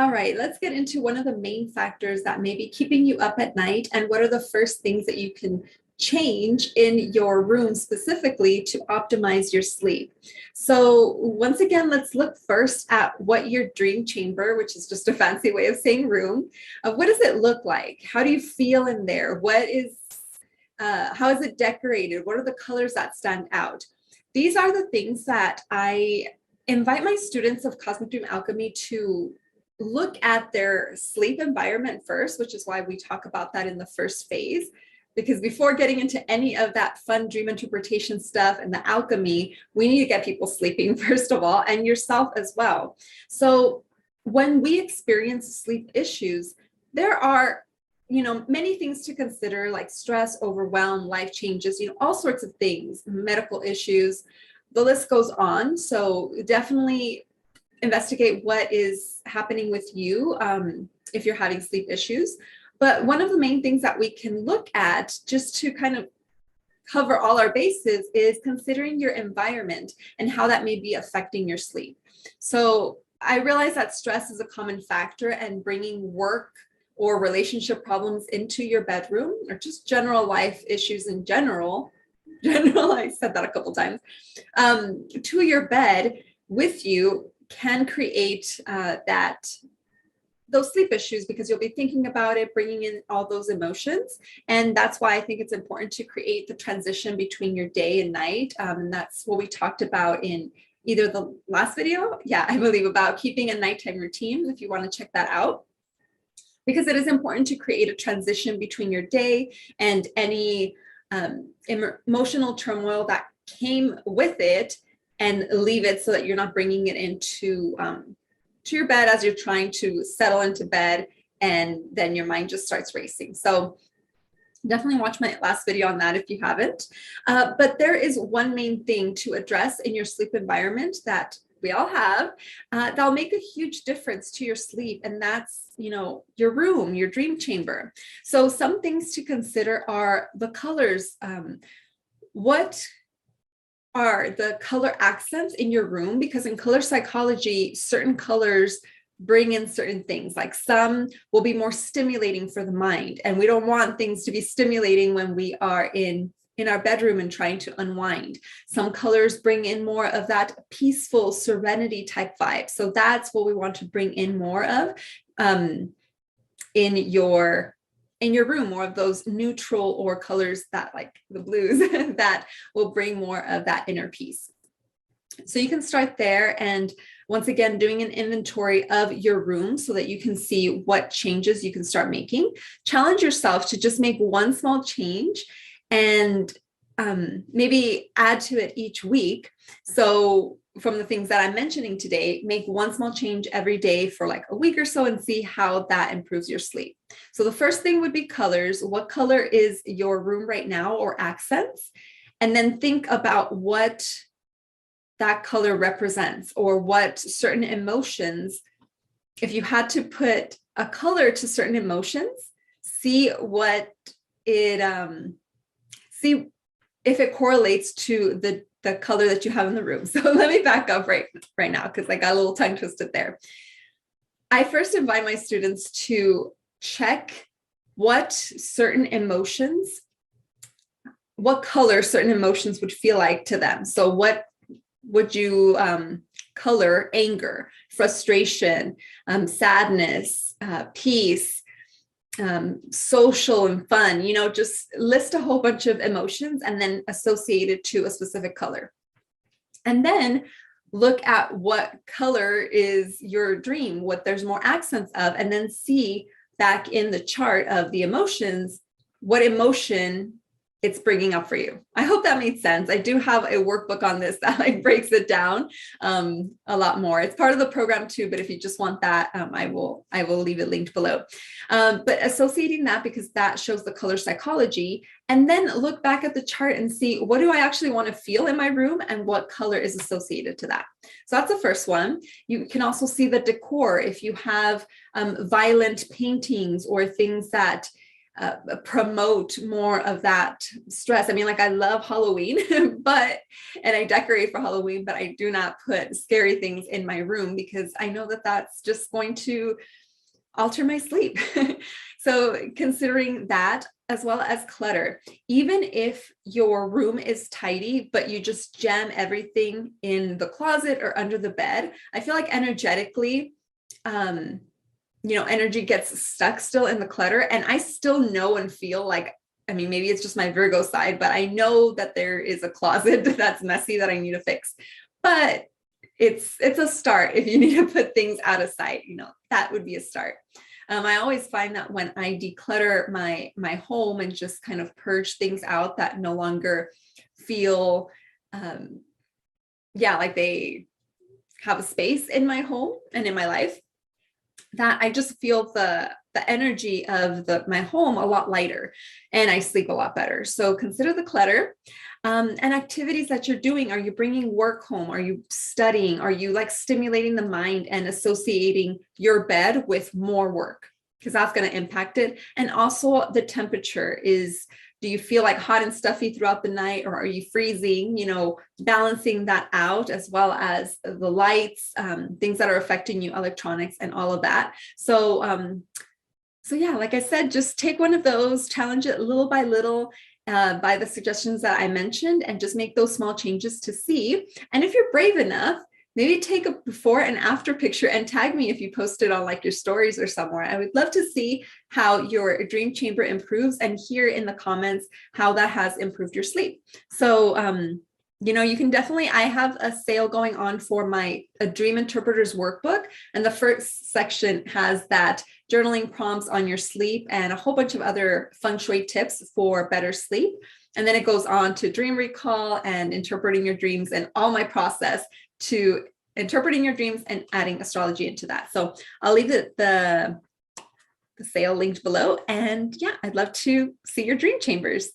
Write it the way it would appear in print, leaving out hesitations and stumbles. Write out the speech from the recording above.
All right, let's get into one of the main factors that may be keeping you up at night, and what are the first things that you can change in your room specifically to optimize your sleep. So once again, let's look first at what your dream chamber, which is just a fancy way of saying room, what does it look like? How do you feel in there? How is it decorated? What are the colors that stand out? These are the things that I invite my students of Cosmic Dream Alchemy to look at their sleep environment first, which is why we talk about that in the first phase. Because before getting into any of that fun dream interpretation stuff and the alchemy, we need to get people sleeping first of all, and yourself as well. So when we experience sleep issues, there are many things to consider, like stress, overwhelm, life changes, all sorts of things, medical issues, the list goes on. So definitely investigate what is happening with you if you're having sleep issues. But one of the main things that we can look at, just to kind of cover all our bases, is considering your environment and how that may be affecting your sleep. So I realize that stress is a common factor, and bringing work or relationship problems into your bedroom, or just general life issues in general, I said that a couple times, to your bed with you can create those sleep issues, because you'll be thinking about it, bringing in all those emotions. And that's why I think it's important to create the transition between your day and night. And that's what we talked about in either the last video, I believe, about keeping a nighttime routine, if you want to check that out. Because it is important to create a transition between your day and any emotional turmoil that came with it, and leave it so that you're not bringing it into to your bed as you're trying to settle into bed, and then your mind just starts racing. So definitely watch my last video on that if you haven't. But there is one main thing to address in your sleep environment that we all have, that'll make a huge difference to your sleep, and that's your room, your dream chamber. So some things to consider are the colors. What are the color accents in your room? Because in color psychology, certain colors bring in certain things. Like some will be more stimulating for the mind, and we don't want things to be stimulating when we are in our bedroom and trying to unwind. Some colors bring in more of that peaceful serenity type vibe. So that's what we want to bring in more of in your room, more of those neutral or colors that, like the blues, that will bring more of that inner peace. So you can start there, and once again, doing an inventory of your room so that you can see what changes you can start making. Challenge yourself to just make one small change, and maybe add to it each week. So from the things that I'm mentioning today, make one small change every day for like a week or so, and see how that improves your sleep. So the first thing would be colors. What color is your room right now, or accents? And then think about what that color represents, or what certain emotions, if you had to put a color to certain emotions, see what it, see if it correlates to the color that you have in the room. So let me back up right now, because I got a little tongue twisted there. I first invite my students to check what certain emotions, what color certain emotions would feel like to them. So what would you color anger, frustration, sadness, peace, social and fun, just list a whole bunch of emotions and then associate it to a specific color. And then look at what color is your dream, what there's more accents of, and then see back in the chart of the emotions, what emotion it's bringing up for you. I hope that made sense. I do have a workbook on this that like breaks it down a lot more. It's part of the program too, but if you just want that, I will leave it linked below. But associating that, because that shows the color psychology, and then look back at the chart and see, what do I actually want to feel in my room, and what color is associated to that. So that's the first one. You can also see the decor. If you have violent paintings or things that promote more of that stress. I mean, like I love Halloween, and I decorate for Halloween, but I do not put scary things in my room because I know that that's just going to alter my sleep. So considering that, as well as clutter, even if your room is tidy, but you just jam everything in the closet or under the bed, I feel like energetically, energy gets stuck still in the clutter. And I still know and feel like, I mean, maybe it's just my Virgo side, but I know that there is a closet that's messy that I need to fix. But it's a start. If you need to put things out of sight, that would be a start. I always find that when I declutter my home and just kind of purge things out that no longer feel, like they have a space in my home and in my life, that I just feel the energy of my home a lot lighter and I sleep a lot better. So consider the clutter. And activities that you're doing. Are you bringing work home? Are you studying? Are you like stimulating the mind and associating your bed with more work? Because that's going to impact it. And also the temperature do you feel like hot and stuffy throughout the night, or are you freezing? Balancing that out, as well as the lights, things that are affecting you, electronics and all of that. So yeah, like I said, just take one of those, challenge it little by little, by the suggestions that I mentioned, and just make those small changes to see. And if you're brave enough, maybe take a before and after picture and tag me if you post it on like your stories or somewhere. I would love to see how your dream chamber improves and hear in the comments how that has improved your sleep. So, you can definitely, I have a sale going on for my Dream Interpreters Workbook. And the first section has that journaling prompts on your sleep and a whole bunch of other feng shui tips for better sleep. And then it goes on to dream recall and interpreting your dreams and all my process to interpreting your dreams and adding astrology into that. So I'll leave the sale linked below. And yeah, I'd love to see your dream chambers.